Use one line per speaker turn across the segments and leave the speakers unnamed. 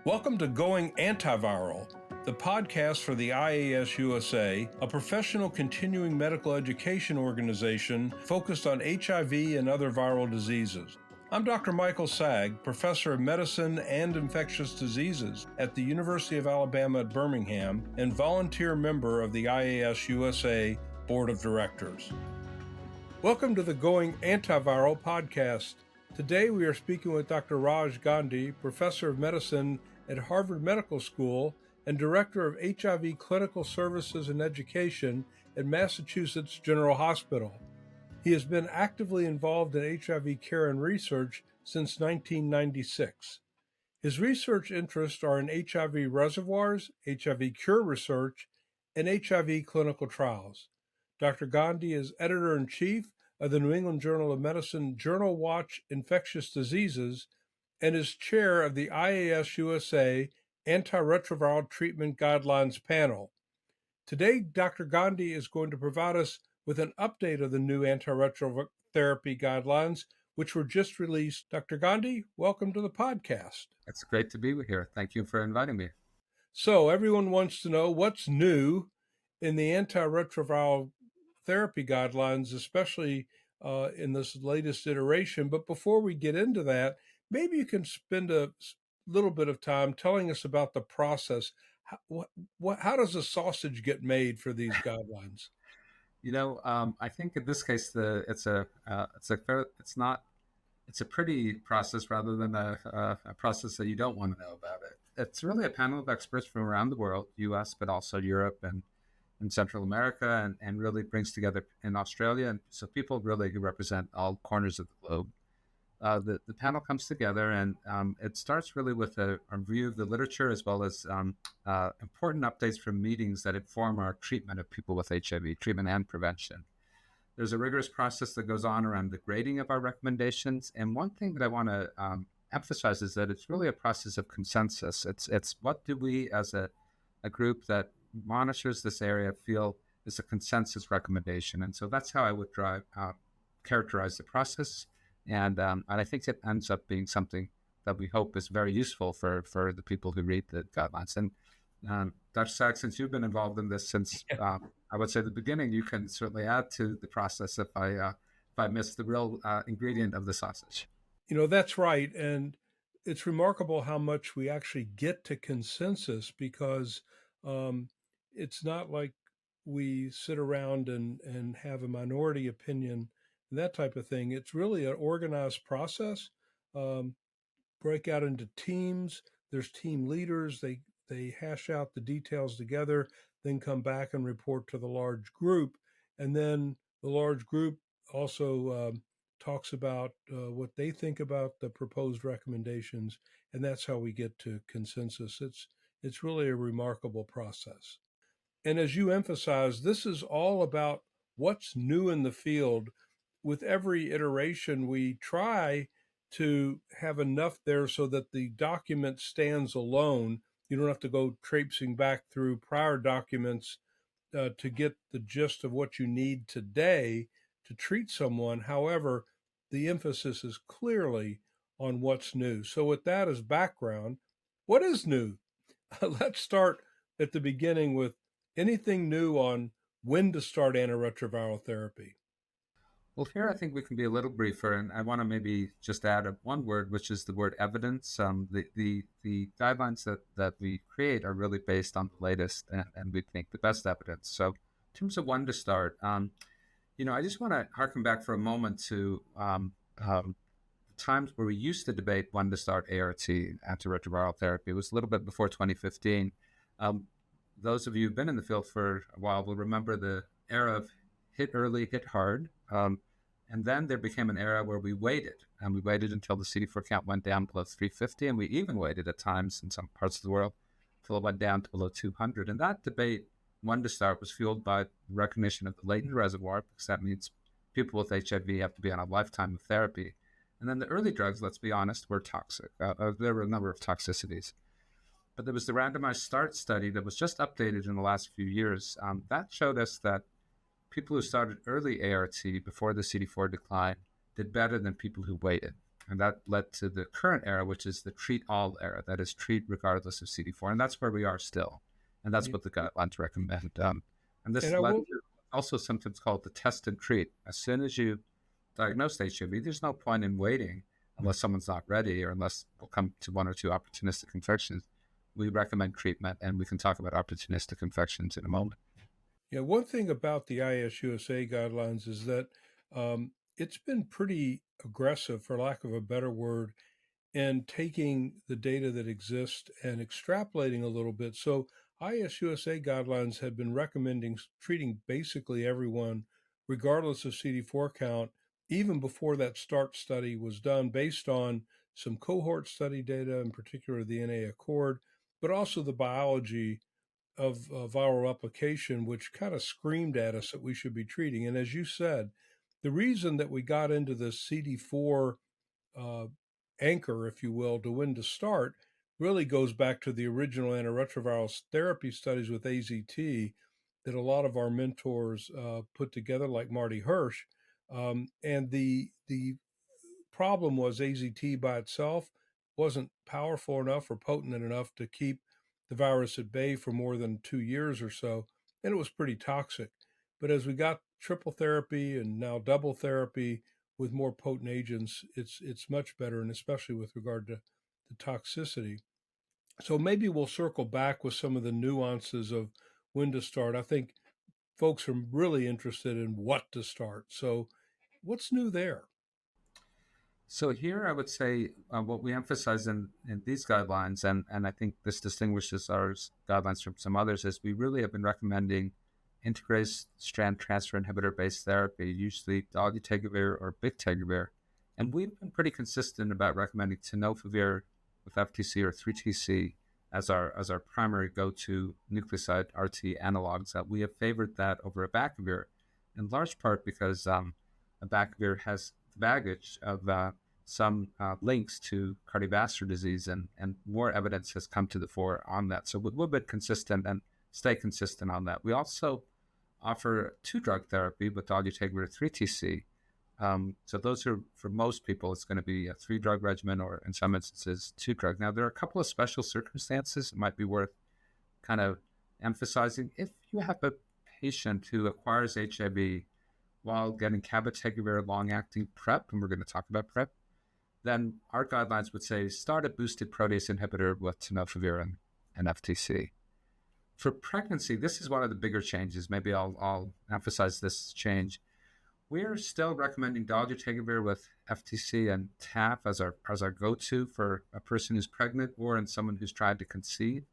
Welcome to Going Antiviral, the podcast for the IAS-USA, a professional continuing medical education organization focused on HIV and other viral diseases. I'm Dr. Michael Saag, professor of medicine and infectious diseases at the University of Alabama at Birmingham and volunteer member of the IAS-USA Board of Directors. Welcome to the Going Antiviral podcast. Today we are speaking with Dr. Rajesh Gandhi, professor of medicine at Harvard Medical School and director of HIV Clinical Services and Education at Massachusetts General Hospital. He has been actively involved in HIV care and research since 1996. His research interests are in HIV reservoirs, HIV cure research, and HIV clinical trials. Dr. Gandhi is editor-in-chief of the New England Journal of Medicine Journal Watch Infectious Diseases and is chair of the IAS-USA Antiretroviral Treatment Guidelines panel. Today, Dr. Gandhi is going to provide us with an update of the new antiretroviral therapy guidelines, which were just released. Dr. Gandhi, welcome to the podcast.
It's great to be here. Thank you for inviting me.
So everyone wants to know what's new in the antiretroviral therapy guidelines, especially in this latest iteration. But before we get into that, maybe you can spend a little bit of time telling us about the process. How does a sausage get made for these guidelines?
I think in this case it's a pretty process rather than a process that you don't want to know about it. It's really a panel of experts from around the world, U.S., but also Europe and Central America, and really brings together in Australia, and so people really who represent all corners of the globe. The panel comes together, and it starts really with a review of the literature as well as important updates from meetings that inform our treatment of people with HIV, treatment and prevention. There's a rigorous process that goes on around the grading of our recommendations, and one thing that I want to emphasize is that it's really a process of consensus. It's what do we as a group that monitors this area feel is a consensus recommendation, and so that's how I would characterize the process. And I think it ends up being something that we hope is very useful for the people who read the guidelines. And Dr. Saag, since you've been involved in this since I would say the beginning, you can certainly add to the process if I miss the real ingredient of the sausage.
That's right, and it's remarkable how much we actually get to consensus because it's not like we sit around and have a minority opinion, that type of thing. It's really an organized process, break out into teams. There's team leaders. They hash out the details together, then come back and report to the large group. And then the large group also talks about what they think about the proposed recommendations. And that's how we get to consensus. It's really a remarkable process. And as you emphasize, this is all about what's new in the field. With every iteration, we try to have enough there so that the document stands alone. You don't have to go traipsing back through prior documents to get the gist of what you need today to treat someone. However, the emphasis is clearly on what's new. So with that as background, what is new? Let's start at the beginning with anything new on when to start antiretroviral therapy.
Well, here I think we can be a little briefer, and I want to maybe just add one word, which is the word evidence. The guidelines that we create are really based on the latest and we think the best evidence. So in terms of when to start, I just want to harken back for a moment to times where we used to debate when to start ART, antiretroviral therapy. It was a little bit before 2015. Those of you who've been in the field for a while will remember the era of hit early, hit hard. And then there became an era where we waited until the CD4 count went down below 350. And we even waited at times in some parts of the world until it went down to below 200. And that debate, when to start, was fueled by recognition of the latent reservoir, because that means people with HIV have to be on a lifetime of therapy. And then the early drugs, let's be honest, were toxic. There were a number of toxicities. But there was the randomized START study that was just updated in the last few years. That showed us that people who started early ART before the CD4 decline did better than people who waited. And that led to the current era, which is the treat all era. That is, treat regardless of CD4. And that's where we are still. And that's
Yeah.
what the guidelines recommend. And
And
this
I
led
will.
to also sometimes called the test and treat. As soon as you diagnose HIV, there's no point in waiting unless someone's not ready or unless we'll come to one or two opportunistic infections. We recommend treatment, and we can talk about opportunistic infections in a moment.
Yeah, one thing about the IAS-USA guidelines is that it's been pretty aggressive, for lack of a better word, in taking the data that exists and extrapolating a little bit. So IAS-USA guidelines had been recommending treating basically everyone, regardless of CD4 count, even before that START study was done, based on some cohort study data, in particular the NA Accord, but also the biology of viral replication, which kind of screamed at us that we should be treating. And as you said, the reason that we got into the CD4 uh, anchor, if you will, to when to start really goes back to the original antiretroviral therapy studies with AZT that a lot of our mentors put together, like Marty Hirsch. And the problem was AZT by itself wasn't powerful enough or potent enough to keep the virus at bay for more than 2 years or so, and it was pretty toxic. But as we got triple therapy and now double therapy with more potent agents, it's much better, and especially with regard to the toxicity. So maybe we'll circle back with some of the nuances of when to start. I think folks are really interested in what to start. So what's new there?
So here I would say what we emphasize in these guidelines, and I think this distinguishes our guidelines from some others, is we really have been recommending integrase strand transfer inhibitor-based therapy, usually dolutegravir or bictegravir. And we've been pretty consistent about recommending tenofovir with FTC or 3TC as our primary go-to nucleoside RT analogs. We have favored that over abacavir, in large part because abacavir has the baggage of some links to cardiovascular disease, and more evidence has come to the fore on that. So we've been consistent and stay consistent on that. We also offer two-drug therapy with dolutegravir 3TC. So those are, for most people, it's going to be a three-drug regimen or, in some instances, two-drug. Now, there are a couple of special circumstances it might be worth kind of emphasizing. If you have a patient who acquires HIV while getting cabotegravir long-acting PrEP, and we're going to talk about PrEP, then our guidelines would say start a boosted protease inhibitor with tenofovir and FTC. For pregnancy, this is one of the bigger changes. Maybe I'll emphasize this change. We're still recommending dolutegravir with FTC and TAF as our go-to for a person who's pregnant or in someone who's tried to conceive.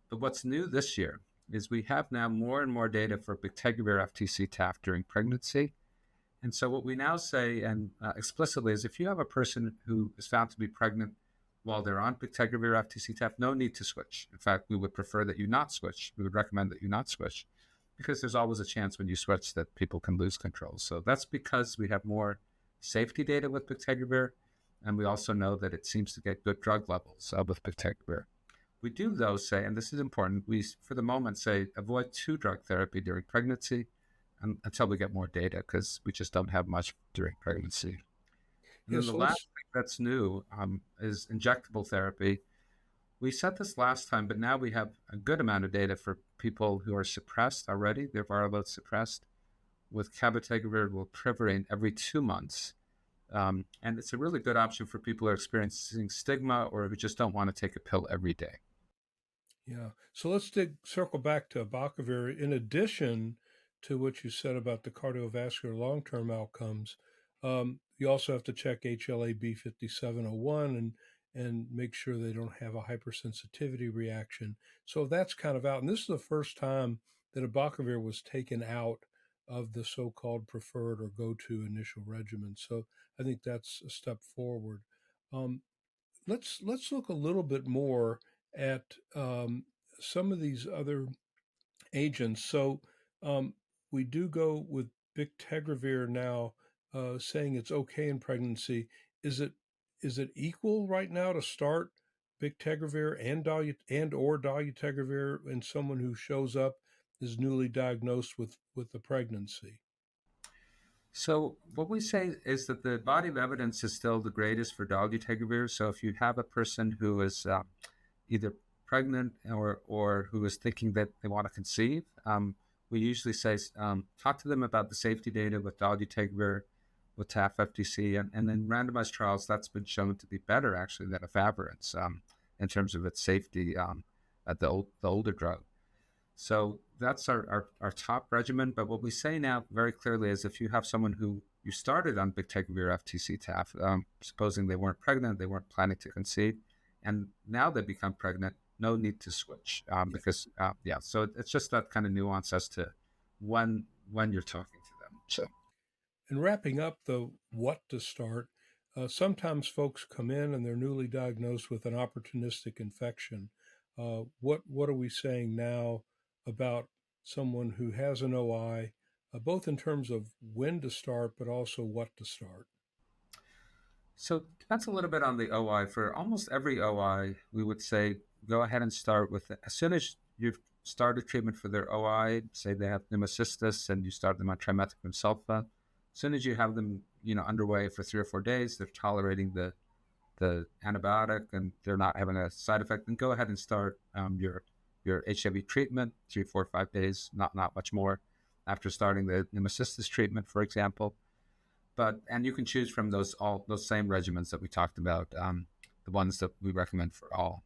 But what's new this year is we have now more and more data for bictegravir FTC TAF during pregnancy. And so what we now say and explicitly is if you have a person who is found to be pregnant while they're on bictegravir FTC TAF, no need to switch. In fact, we would prefer that you not switch. We would recommend that you not switch because there's always a chance when you switch that people can lose control. So that's because we have more safety data with bictegravir, and we also know that it seems to get good drug levels with bictegravir. We do, though, say, and this is important, we, for the moment, say avoid two-drug therapy during pregnancy until we get more data, because we just don't have much during pregnancy. And
Yeah,
then the
so
last
let's.
thing that's new is injectable therapy. We said this last time, but now we have a good amount of data for people who are suppressed already, their viral load suppressed, with cabotegravir or rilpivirine every 2 months. And it's a really good option for people who are experiencing stigma or who just don't want to take a pill every day.
Yeah. So let's circle back to abacavir. In addition to what you said about the cardiovascular long-term outcomes, you also have to check HLA-B5701 and make sure they don't have a hypersensitivity reaction. So that's kind of out. And this is the first time that abacavir was taken out of the so-called preferred or go-to initial regimen. So I think that's a step forward. Um, let's look a little bit more at some of these other agents. So um, we do go with bictegravir now, saying it's okay in pregnancy. Is it equal right now to start bictegravir and or dolutegravir in someone who shows up is newly diagnosed with the pregnancy?
So what we say is that the body of evidence is still the greatest for dolutegravir. So if you have a person who is either pregnant or who is thinking that they want to conceive, we usually say talk to them about the safety data with dolutegravir, with TAF FTC, and in randomized trials that's been shown to be better actually than efavirenz in terms of its safety at the older drug. So that's our top regimen. But what we say now very clearly is if you have someone who you started on bictegravir FTC TAF, supposing they weren't pregnant, they weren't planning to conceive, and now they become pregnant, no need to switch because so it's just that kind of nuance as to when you're talking to them. So
And wrapping up the what to start, sometimes folks come in and they're newly diagnosed with an opportunistic infection. What are we saying now about someone who has an OI, both in terms of when to start, but also what to start?
So it depends a little bit on the OI. For almost every OI, we would say go ahead and start with it. As soon as you've started treatment for their OI, say they have pneumocystis and you start them on trimethoprim sulfa, as soon as you have them, underway for 3 or 4 days, they're tolerating the antibiotic and they're not having a side effect, then go ahead and start your HIV treatment, 3, 4, 5 days, not much more after starting the pneumocystis treatment, for example. And you can choose from all those same regimens that we talked about, the ones that we recommend for all.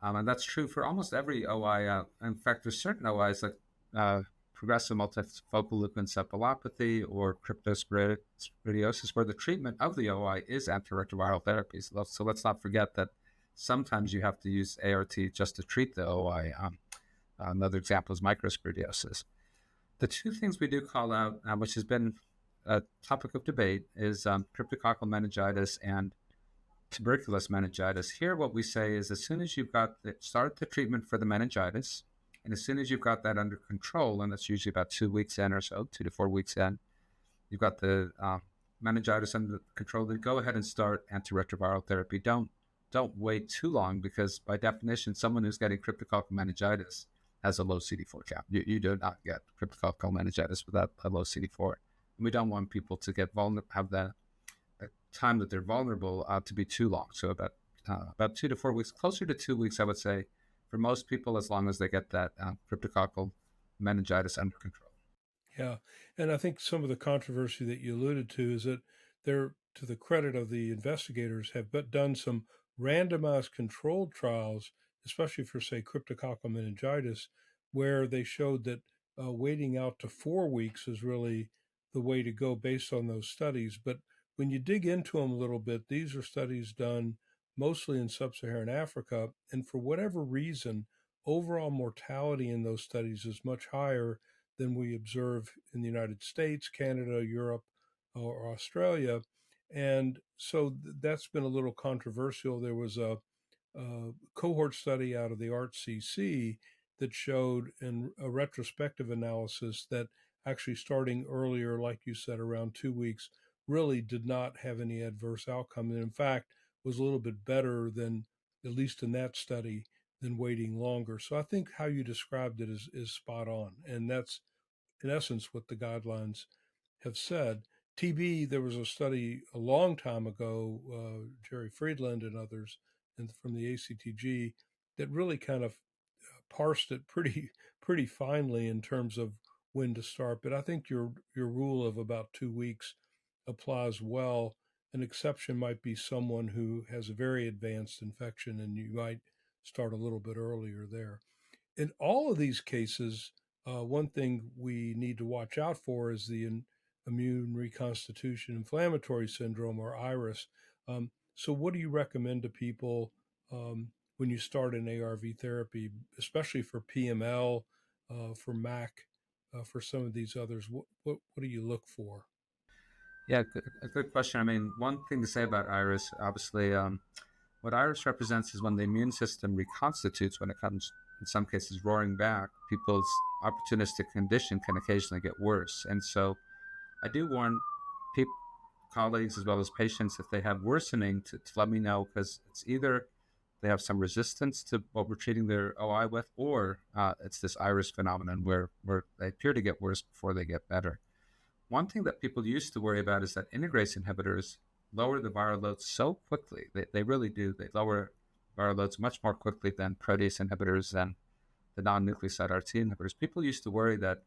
And that's true for almost every OI. In fact, there's certain OIs like progressive multifocal leukoencephalopathy or cryptosporidiosis where the treatment of the OI is antiretroviral therapy. So let's not forget that sometimes you have to use ART just to treat the OI. Another example is microsporidiosis. The two things we do call out, which has been a topic of debate, is cryptococcal meningitis and tuberculous meningitis. Here, what we say is as soon as you've start the treatment for the meningitis, and as soon as you've got that under control, and that's usually about 2 weeks in or so, 2 to 4 weeks in, you've got the meningitis under control, then go ahead and start antiretroviral therapy. Don't wait too long because by definition, someone who's getting cryptococcal meningitis has a low CD4 count. You do not get cryptococcal meningitis without a low CD4. And we don't want people to get have the time that they're vulnerable to be too long. So about 2 to 4 weeks, closer to 2 weeks, I would say, for most people, as long as they get that cryptococcal meningitis under control.
Yeah, and I think some of the controversy that you alluded to is that they're, to the credit of the investigators, have done some randomized controlled trials, especially for, say, cryptococcal meningitis, where they showed that waiting out to 4 weeks is really the way to go based on those studies. But when you dig into them a little bit, these are studies done mostly in sub-Saharan Africa, and for whatever reason, overall mortality in those studies is much higher than we observe in the United States, Canada, Europe, or Australia. And so that's been a little controversial. There was a cohort study out of the ART-CC that showed in a retrospective analysis that actually starting earlier, like you said, around 2 weeks, really did not have any adverse outcome. And in fact, was a little bit better than, at least in that study, than waiting longer. So I think how you described it is spot on. And that's in essence what the guidelines have said. TB, there was a study a long time ago, Jerry Friedland and others from the ACTG, that really kind of parsed it pretty finely in terms of when to start. But I think your rule of about 2 weeks applies well. An exception might be someone who has a very advanced infection, and you might start a little bit earlier there. In all of these cases, one thing we need to watch out for is the immune reconstitution inflammatory syndrome, or IRIS. So, what do you recommend to people when you start an ARV therapy, especially for PML, for MAC, for some of these others? What do you look for?
Yeah, a good question. I mean, one thing to say about iris, obviously, what iris represents is when the immune system reconstitutes, when it comes, in some cases, roaring back, people's opportunistic condition can occasionally get worse. And so I do warn people, colleagues, as well as patients, if they have worsening, to let me know, because it's either they have some resistance to what we're treating their OI with, or it's this iris phenomenon where they appear to get worse before they get better. one thing that people used to worry about is that integrase inhibitors lower the viral load so quickly. They really do. They lower viral loads much more quickly than protease inhibitors and the non-nucleoside RT inhibitors. People used to worry that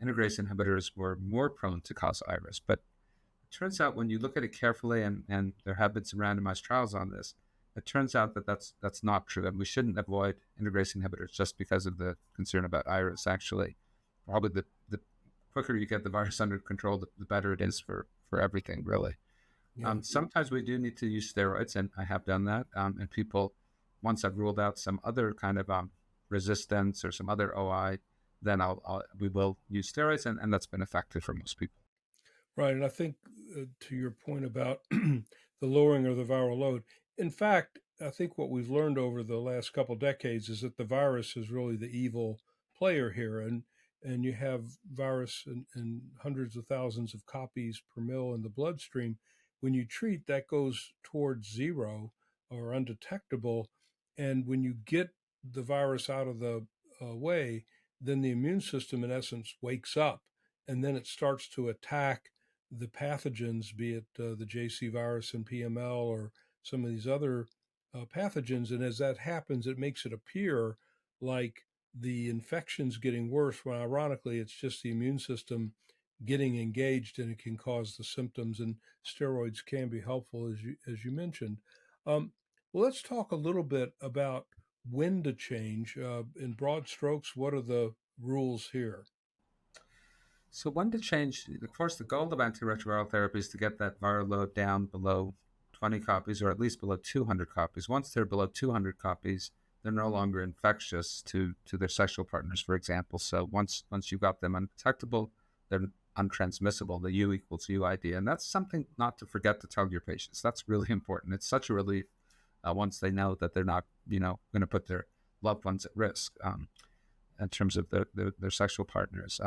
integrase inhibitors were more prone to cause IRIS, but it turns out when you look at it carefully, and there have been some randomized trials on this, it turns out that that's not true, and we shouldn't avoid integrase inhibitors just because of the concern about IRIS. Actually, probably the quicker you get the virus under control, the better it is for everything, really.
Yeah.
Sometimes we do need to use steroids, and I have done that. And people, once I've ruled out some other kind of resistance or some other OI, then we will use steroids, and that's been effective for most people.
Right. And I think to your point about the lowering of the viral load, in fact, I think what we've learned over the last couple decades is that the virus is really the evil player here. And you have virus in hundreds of thousands of copies per mil in the bloodstream. When you treat, that goes towards zero or undetectable. And when you get the virus out of the way, then the immune system, in essence, wakes up, and then it starts to attack the pathogens, be it the JC virus and PML or some of these other pathogens. And as that happens, it makes it appear like the infection's getting worse, when ironically it's just the immune system getting engaged, and it can cause the symptoms. And steroids can be helpful, as you mentioned. Well, let's talk a little bit about when to change. In broad strokes, what are the rules here?
So when to change, of course, the goal of antiretroviral therapy is to get that viral load down below 20 copies or at least below 200 copies. Once they're below 200 copies, they're no longer infectious to their sexual partners, for example. So once you've got them undetectable, they're untransmissible, the U equals U idea. And that's something not to forget to tell your patients. That's really important. It's such a relief once they know that they're not, going to put their loved ones at risk in terms of their sexual partners.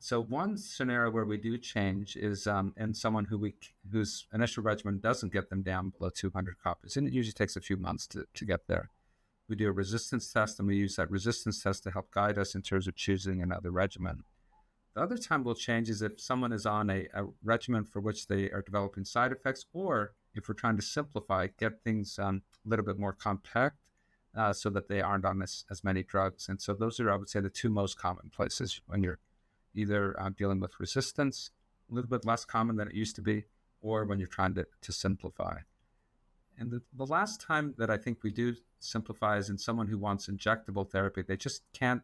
So one scenario where we do change is in someone whose initial regimen doesn't get them down below 200 copies, and it usually takes a few months to get there. We do a resistance test, and we use that resistance test to help guide us in terms of choosing another regimen. The other time we'll change is if someone is on a regimen for which they are developing side effects, or if we're trying to simplify, get things a little bit more compact so that they aren't on as many drugs. And so those are, I would say, the two most common places when you're either dealing with resistance, a little bit less common than it used to be, or when you're trying to simplify. And the last time that I think we do simplify is in someone who wants injectable therapy. They just can't,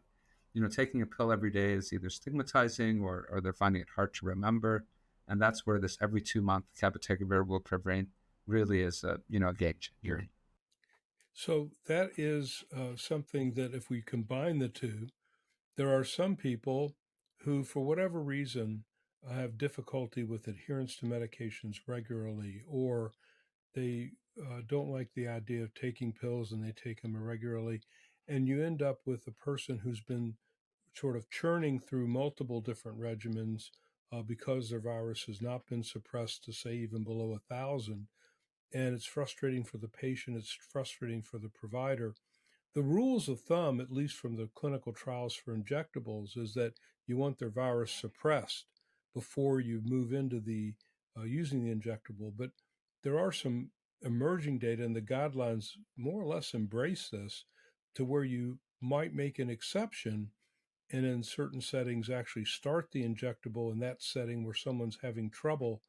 taking a pill every day is either stigmatizing or they're finding it hard to remember. And that's where this every 2-month cabotegravir rilpivirine really is a game changer.
So that is something that if we combine the two, there are some people who, for whatever reason, have difficulty with adherence to medications regularly, or they don't like the idea of taking pills and they take them irregularly. And you end up with a person who's been sort of churning through multiple different regimens because their virus has not been suppressed to, say, even below 1,000. And it's frustrating for the patient, it's frustrating for the provider. The rules of thumb, at least from the clinical trials for injectables, is that you want their virus suppressed before you move into the using the injectable. But there are some emerging data, and the guidelines more or less embrace this, to where you might make an exception, and in certain settings actually start the injectable in that setting where someone's having trouble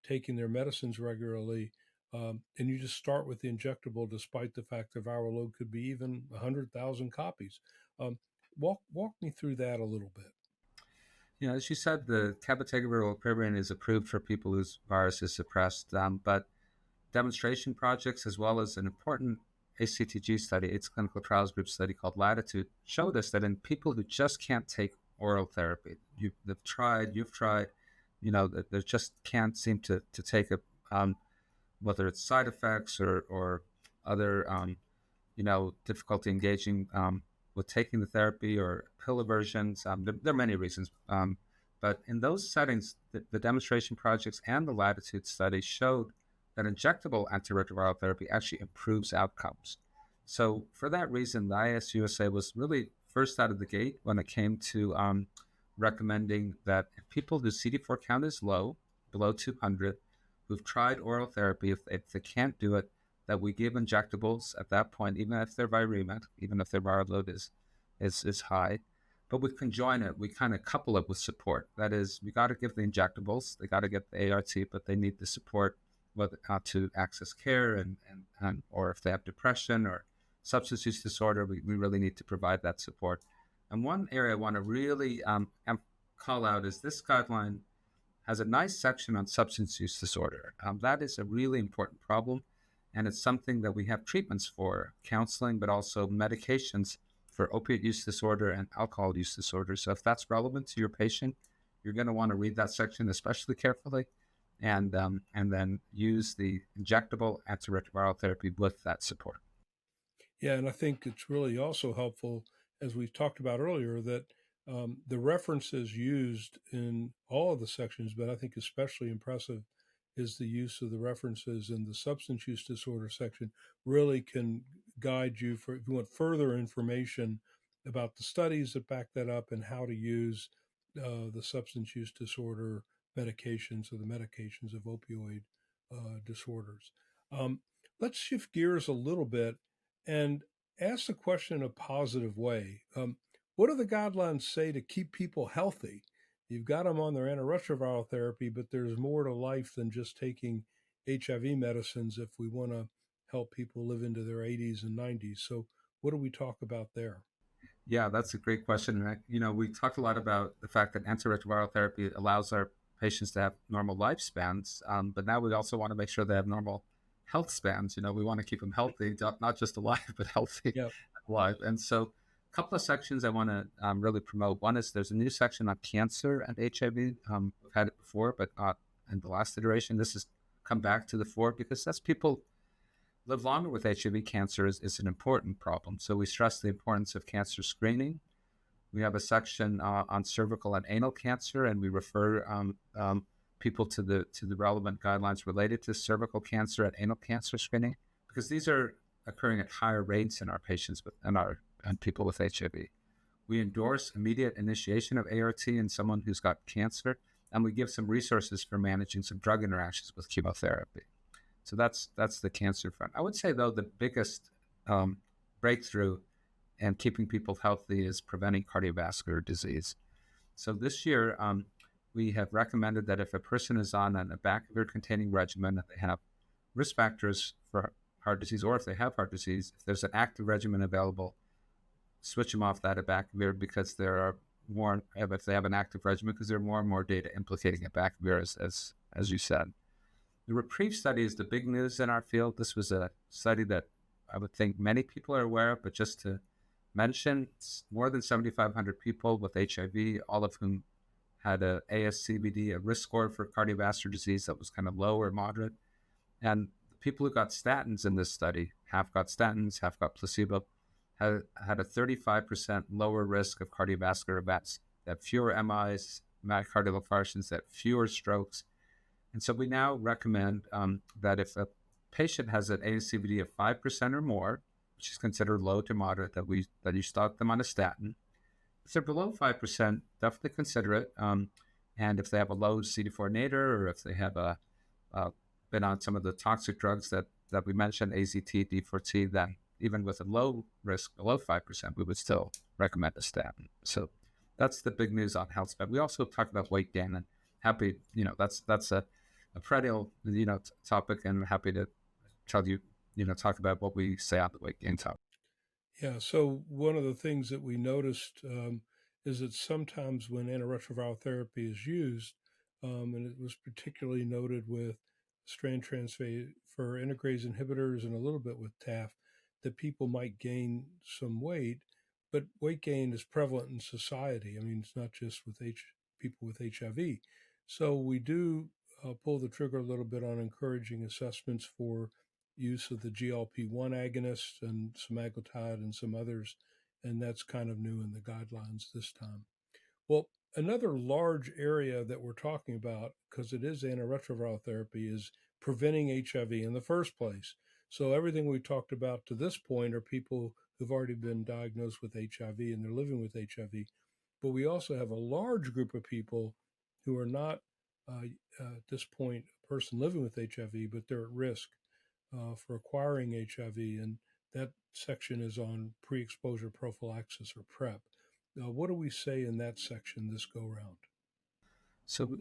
taking their medicines regularly. And you just start with the injectable, despite the fact the viral load could be even 100,000 copies. Um, walk me through that a little bit.
As you said, the cabotegravir rilpivirine is approved for people whose virus is suppressed, but demonstration projects, as well as an important ACTG study, its clinical trials group study called Latitude, showed us that in people who just can't take oral therapy, you've tried, they just can't seem to take it, whether it's side effects or other, difficulty engaging with taking the therapy or pill aversions. There are many reasons. But in those settings, the demonstration projects and the Latitude study showed that injectable antiretroviral therapy actually improves outcomes. So for that reason, the IAS-USA was really first out of the gate when it came to recommending that if people whose CD4 count is low, below 200, who've tried oral therapy, if they can't do it, that we give injectables at that point, even if they're viremic, even if their viral load is high. But we can join it. We kind of couple it with support. That is, we got to give the injectables, they got to get the ART, but they need the support whether to access care and or if they have depression or substance use disorder, we really need to provide that support. And one area I want to really call out is this guideline has a nice section on substance use disorder. That is a really important problem, and it's something that we have treatments for, counseling, but also medications for opiate use disorder and alcohol use disorder. So if that's relevant to your patient, you're going to want to read that section especially carefully, and then use the injectable antiretroviral therapy with that support.
Yeah, and I think it's really also helpful, as we talked about earlier, that the references used in all of the sections, but I think especially impressive is the use of the references in the substance use disorder section, really can guide you for if you want further information about the studies that back that up and how to use the substance use disorder medications or the medications of opioid disorders. Um, let's shift gears a little bit and ask the question in a positive way. What do the guidelines say to keep people healthy? You've got them on their antiretroviral therapy, but there's more to life than just taking HIV medicines if we want to help people live into their 80s and 90s. So, what do we talk about there?
Yeah, that's a great question. And we talked a lot about the fact that antiretroviral therapy allows our patients to have normal lifespans, but now we also want to make sure they have normal health spans. We want to keep them healthy, not just alive, but healthy
Yeah.
alive. And so, a couple of sections I want to really promote. One is there's a new section on cancer and HIV. We've had it before, but not in the last iteration. This has come back to the fore because as people live longer with HIV, cancer is an important problem. So we stress the importance of cancer screening. We have a section on cervical and anal cancer, and we refer people to the relevant guidelines related to cervical cancer and anal cancer screening, because these are occurring at higher rates in our patients and people with HIV. We endorse immediate initiation of ART in someone who's got cancer, and we give some resources for managing some drug interactions with chemotherapy. So that's the cancer front. I would say, though, the biggest breakthrough in keeping people healthy is preventing cardiovascular disease. So this year, we have recommended that if a person is on an abacavir-containing regimen and they have risk factors for heart disease, or if they have heart disease, if there's an active regimen available, switch them off that abacavir because there are more, if they have an active regimen, because there are more and more data implicating abacavir, as you said. The REPRIEVE study is the big news in our field. This was a study that I would think many people are aware of, but just to mention, it's more than 7,500 people with HIV, all of whom had a ASCVD, a risk score for cardiovascular disease that was kind of low or moderate. And the people who got statins in this study, half got statins, half got placebo, had a 35% lower risk of cardiovascular events, that fewer MIs, myocardial infarctions, that fewer strokes. And so we now recommend that if a patient has an ASCVD of 5% or more, which is considered low to moderate, that you start them on a statin. If they're below 5%, definitely consider it. And if they have a low CD4 nadir, or if they have been on some of the toxic drugs that we mentioned, AZT, D4T, then even with a low risk below 5%, we would still recommend a statin. So that's the big news on health span. We also talk about weight gain, and happy, that's a perennial, topic, and I'm happy to tell you, talk about what we say on the weight gain topic.
Yeah, so one of the things that we noticed is that sometimes when antiretroviral therapy is used, and it was particularly noted with strand transfer integrase inhibitors and a little bit with TAF, that people might gain some weight, but weight gain is prevalent in society. I mean, it's not just with people with HIV. So we do pull the trigger a little bit on encouraging assessments for use of the GLP-1 agonists and semaglutide and some others, and that's kind of new in the guidelines this time. Well, another large area that we're talking about, because it is antiretroviral therapy, is preventing HIV in the first place. So everything we talked about to this point are people who've already been diagnosed with HIV and they're living with HIV. but we also have a large group of people who are not, at this point, a person living with HIV, but they're at risk for acquiring HIV. And that section is on pre exposure prophylaxis or PrEP. What do we say in that section this go round?
So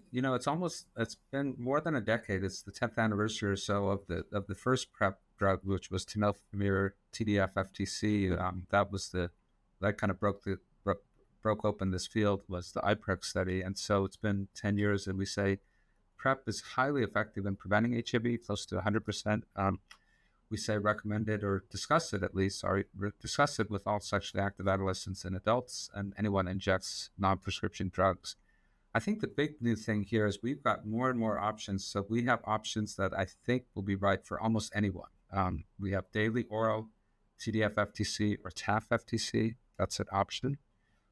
it's been more than a decade. It's the 10th anniversary or so of the first PrEP drug, which was tenofovir TDF FTC. That kind of broke open this field, was the IPREC study, and so it's been 10 years, and we say PrEP is highly effective in preventing HIV, close to 100%. We say recommend it or discuss it at least, discuss it with all sexually active adolescents and adults and anyone who injects non-prescription drugs. I think the big new thing here is we've got more and more options. So we have options that I think will be right for almost anyone. We have daily oral TDF FTC or TAF FTC. That's an option.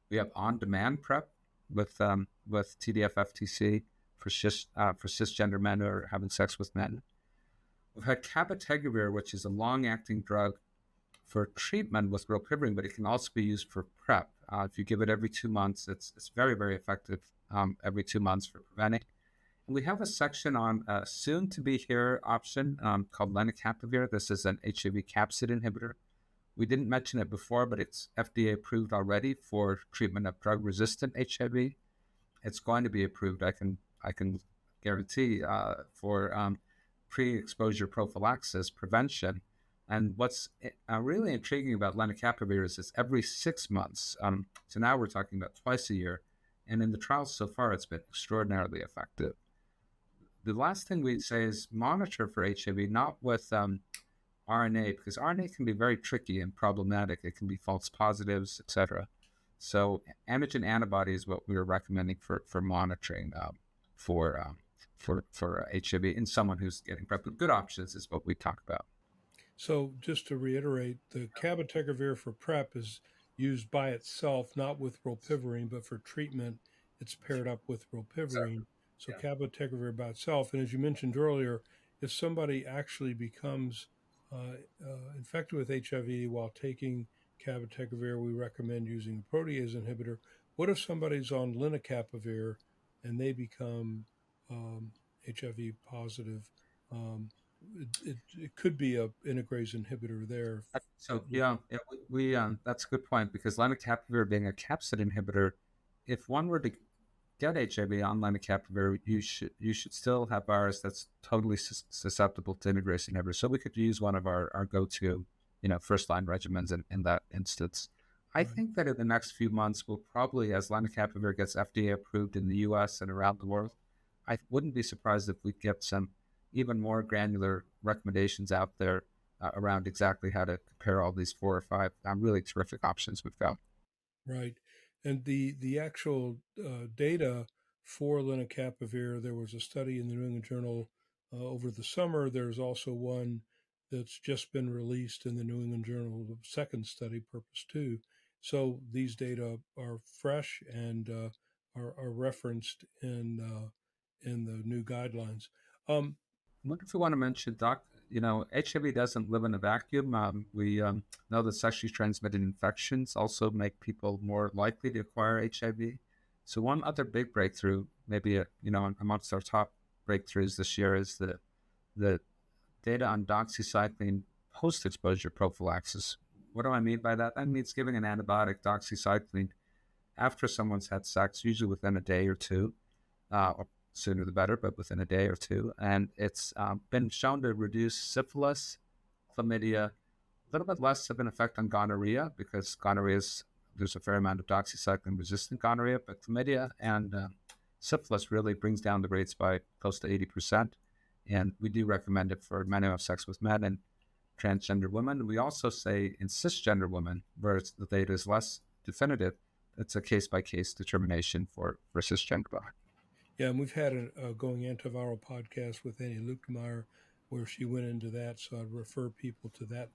We have on-demand PrEP with TDF FTC for cisgender men who are having sex with men. We've had bictegravir, which is a long-acting drug for treatment with rilpivirine, but it can also be used for PrEP. If you give it every 2 months, it's very, very effective every 2 months for preventing. And we have a section on a soon-to-be-here option called lenacapavir. This is an HIV capsid inhibitor. We didn't mention it before, but it's FDA approved already for treatment of drug-resistant HIV. It's going to be approved, I can guarantee, for pre-exposure prophylaxis prevention. And what's really intriguing about lenacapavir is it's every 6 months. So now we're talking about twice a year. And in the trials so far, it's been extraordinarily effective. The last thing we'd say is monitor for HIV, not with RNA, because RNA can be very tricky and problematic. It can be false positives, etc. So antigen antibody is what we are recommending for monitoring for HIV in someone who's getting PrEP. But good options is what we talk about.
So just to reiterate, the cabotegravir for PrEP is used by itself, not with rilpivirine, but for treatment, it's paired up with rilpivirine. So
Yeah.
cabotegravir by itself. And as you mentioned earlier, if somebody actually becomes infected with HIV while taking cabotegravir, we recommend using a protease inhibitor. What if somebody's on lenacapavir and they become HIV positive? It could be a integrase inhibitor there.
So we that's a good point, because lenacapavir being a capsid inhibitor, if one were to get HIV on lenacapavir, you should still have virus that's totally susceptible to integrase inhibitors. So we could use one of our go-to first line regimens in that instance. I think that in the next few months we'll probably, as lenacapavir gets FDA approved in the US and around the world, I wouldn't be surprised if we get some even more granular recommendations out there around exactly how to compare all these 4 or 5 really terrific options we've got.
Right. And the actual data for lenacapavir, there was a study in the New England Journal over the summer. There's also one that's just been released in the New England Journal, the second study, Purpose 2. So these data are fresh and are referenced in the new guidelines.
I wonder if we want to mention, Doc, HIV doesn't live in a vacuum. We know that sexually transmitted infections also make people more likely to acquire HIV. So one other big breakthrough, maybe amongst our top breakthroughs this year, is the data on doxycycline post-exposure prophylaxis. What do I mean by that? That means giving an antibiotic, doxycycline, after someone's had sex, usually within a day or two, or sooner the better, but within a day or two. And it's been shown to reduce syphilis, chlamydia, a little bit less of an effect on gonorrhea, because there's a fair amount of doxycycline-resistant gonorrhea, but chlamydia and syphilis really brings down the rates by close to 80%. And we do recommend it for men who have sex with men and transgender women. We also say in cisgender women, where the data is less definitive, it's a case-by-case determination for cisgender women.
Yeah, and we've had a Going Antiviral podcast with Annie Lukemeyer where she went into that. So I'd refer people to that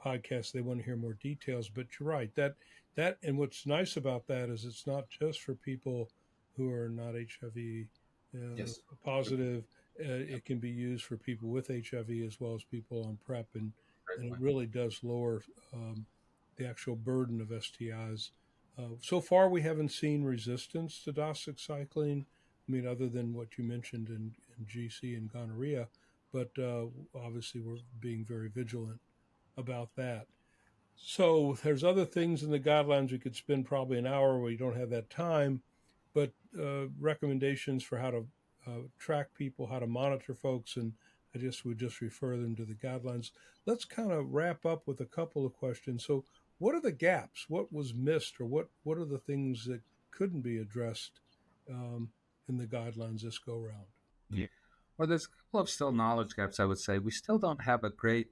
podcast. They want to hear more details. But you're right. That and what's nice about that is it's not just for people who are not HIV positive. It can be used for people with HIV as well as people on PrEP, and it really does lower the actual burden of STIs So far, we haven't seen resistance to doxycycline. I mean, other than what you mentioned in GC and gonorrhea, but obviously we're being very vigilant about that. So there's other things in the guidelines we could spend probably an hour. We don't have that time, but recommendations for how to track people, how to monitor folks, and I just would just refer them to the guidelines. Let's kind of wrap up with a couple of questions. So, what are the gaps? What was missed, or what are the things that couldn't be addressed um, in the guidelines this go round?
Yeah. Well, there's a couple of still knowledge gaps, I would say. We still don't have a great,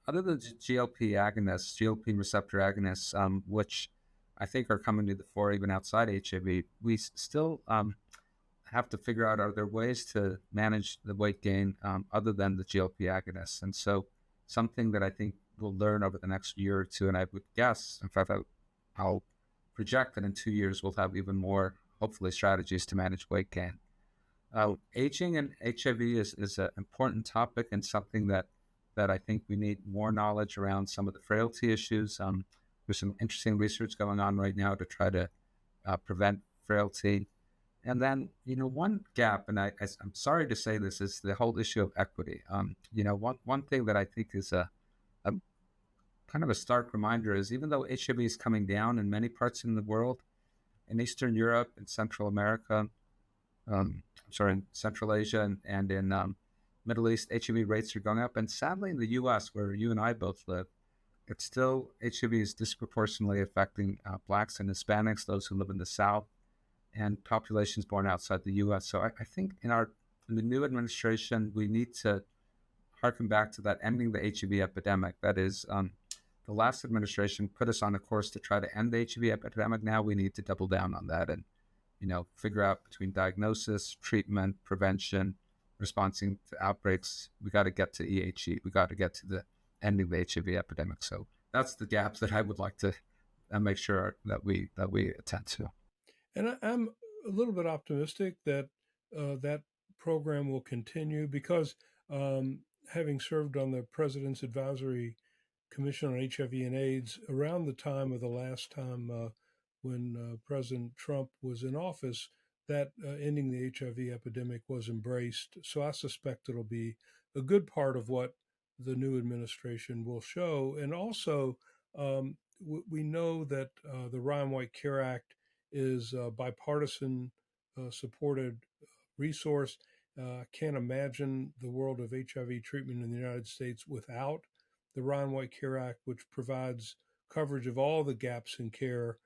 other than GLP agonists, GLP receptor agonists, which I think are coming to the fore even outside HIV. We still have to figure out, are there ways to manage the weight gain other than the GLP agonists? And so something that I think we'll learn over the next year or two, and I would guess, in fact, I'll project that in 2 years we'll have even more, hopefully, strategies to manage weight gain. Aging and HIV is an important topic and something that I think we need more knowledge around some of the frailty issues. There's some interesting research going on right now to try to prevent frailty. And then, one gap, and I'm sorry to say this, is the whole issue of equity. One thing that I think is a kind of a stark reminder is even though HIV is coming down in many parts in the world, in Eastern Europe and Central America, in Central Asia and in Middle East, HIV rates are going up. And sadly, in the U.S., where you and I both live, it's still HIV is disproportionately affecting Blacks and Hispanics, those who live in the South, and populations born outside the U.S. So I think in the new administration, we need to harken back to that ending the HIV epidemic. That is, the last administration put us on a course to try to end the HIV epidemic. Now we need to double down on that and figure out between diagnosis, treatment, prevention, responding to outbreaks. We got to get to EHE. We got to get to the ending the HIV epidemic. So that's the gaps that I would like to make sure that we attend to.
And I'm a little bit optimistic that that program will continue because having served on the President's Advisory Commission on HIV and AIDS around the time of the last time when President Trump was in office, that ending the HIV epidemic was embraced. So I suspect it'll be a good part of what the new administration will show. And also, we know that the Ryan White Care Act is a bipartisan supported resource. I can't imagine the world of HIV treatment in the United States without the Ryan White Care Act, which provides coverage of all the gaps in care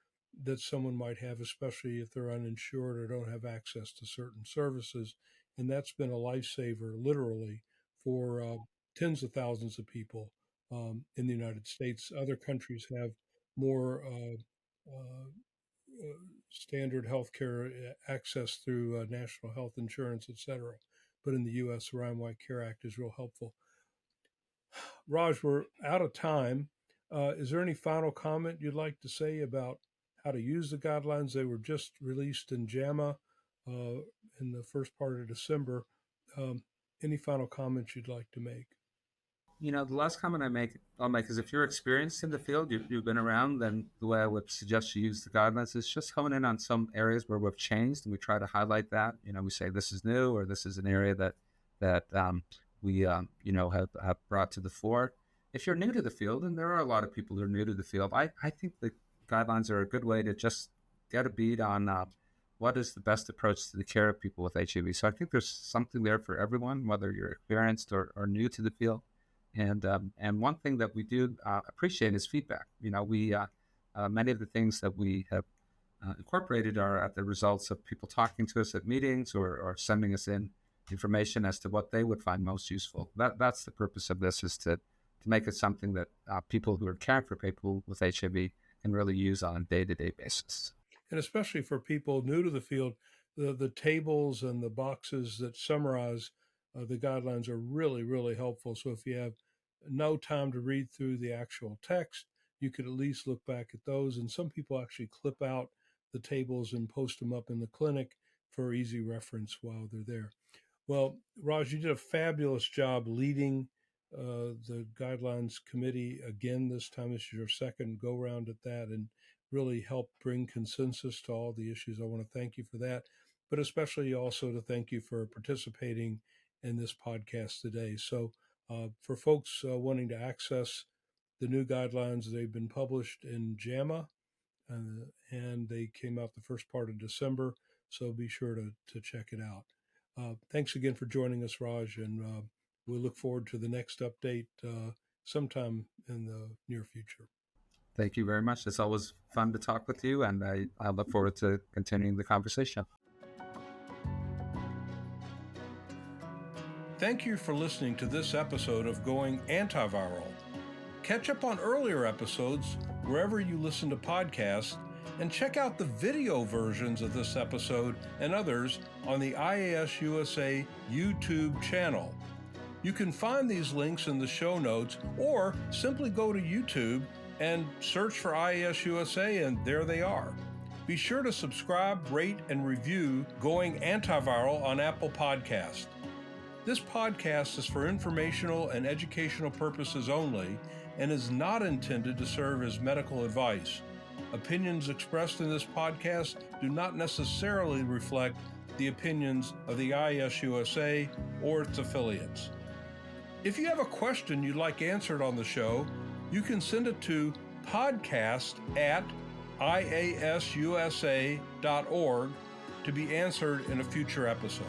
that someone might have, especially if they're uninsured or don't have access to certain services. And that's been a lifesaver, literally, for tens of thousands of people in the United States. Other countries have more standard healthcare access through national health insurance, et cetera. But in the U.S., the Ryan White Care Act is real helpful. Raj, we're out of time. Is there any final comment you'd like to say about how to use the guidelines? They were just released in JAMA in the first part of December. Any final comments you'd like to make?
The last comment I'll make is if you're experienced in the field, you've been around, then the way I would suggest you use the guidelines is just hone in on some areas where we've changed, and we try to highlight that. We say this is new, or this is an area that we have brought to the fore. If you're new to the field, and there are a lot of people who are new to the field, I think the guidelines are a good way to just get a beat on what is the best approach to the care of people with HIV. So I think there's something there for everyone, whether you're experienced or new to the field. And one thing that we do appreciate is feedback. We many of the things that we have incorporated are at the results of people talking to us at meetings or sending us in information as to what they would find most useful. That's the purpose of this, is to make it something that people who are caring for people with HIV can really use on a day-to-day basis.
And especially for people new to the field, the tables and the boxes that summarize the guidelines are really, really helpful. So if you have no time to read through the actual text, you could at least look back at those. And some people actually clip out the tables and post them up in the clinic for easy reference while they're there. Well, Raj, you did a fabulous job leading the guidelines committee again this time. This is your second go round at that, and really helped bring consensus to all the issues. I want to thank you for that, but especially also to thank you for participating in this podcast today. So for folks wanting to access the new guidelines, they've been published in JAMA, and they came out the first part of December, so be sure to check it out. Thanks again for joining us, Raj, and we'll look forward to the next update sometime in the near future.
Thank you very much. It's always fun to talk with you, and I look forward to continuing the conversation.
Thank you for listening to this episode of Going Antiviral. Catch up on earlier episodes wherever you listen to podcasts, and check out the video versions of this episode and others on the IAS-USA YouTube channel. You can find these links in the show notes, or simply go to YouTube and search for IAS-USA, and there they are. Be sure to subscribe, rate, and review Going Antiviral on Apple Podcasts. This podcast is for informational and educational purposes only and is not intended to serve as medical advice. Opinions expressed in this podcast do not necessarily reflect the opinions of the IAS-USA or its affiliates. If you have a question you'd like answered on the show, you can send it to podcast@iasusa.org to be answered in a future episode.